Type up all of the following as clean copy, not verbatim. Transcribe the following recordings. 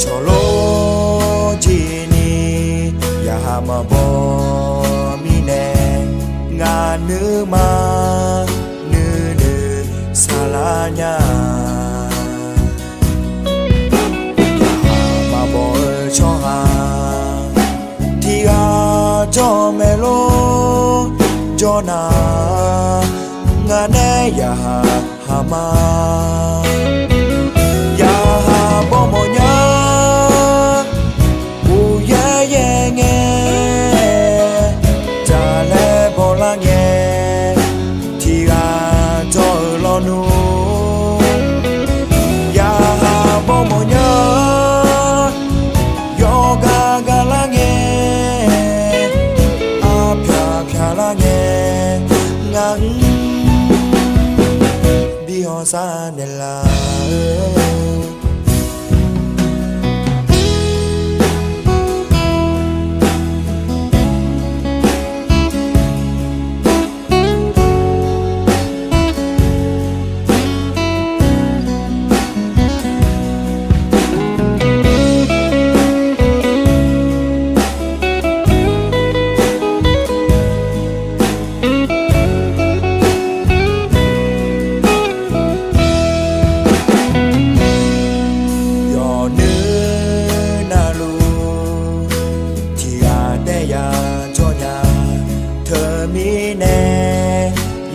cholo chini ya hama bo mine nga nữ ma nữ nữ salanya ya hama bo cho ha thì a cho melo cho na nga ne ya hama ya bo mo nya u ye ye nge cha le bo la nge thì ga cho lo nu ya bo mo nya yo ga la nge a pya la nge ngang bi ho sa ne la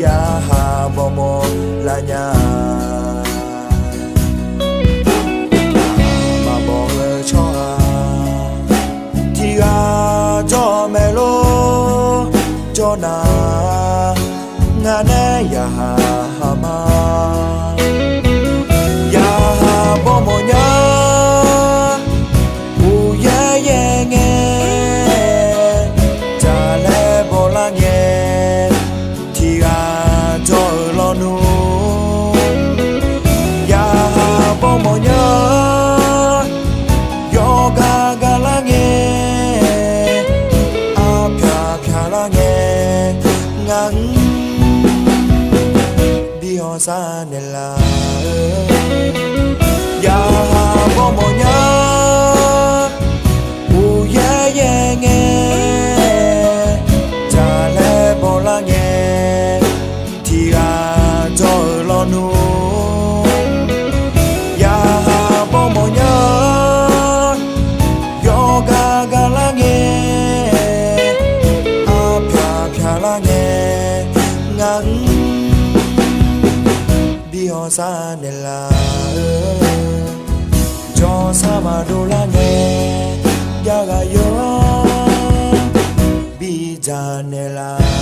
ya ha bo mo la nya ma bo le cho ha thì ga cho me lo cho na nga ne ya ha ma ya ha bo mo nya u ye ye nge cha le bo la nge nu ya bo mo nya yo ga la nge a pya la nge ngang bi ho sa ne la ya bo mo nya u ye ye nge cha le bo la nge thì ga cho lo nu ya bo mo nya yo ga la nge a pya la nge ngang bi ho sa ne la cho sa ma do la nge ya ga yo bi ja ne la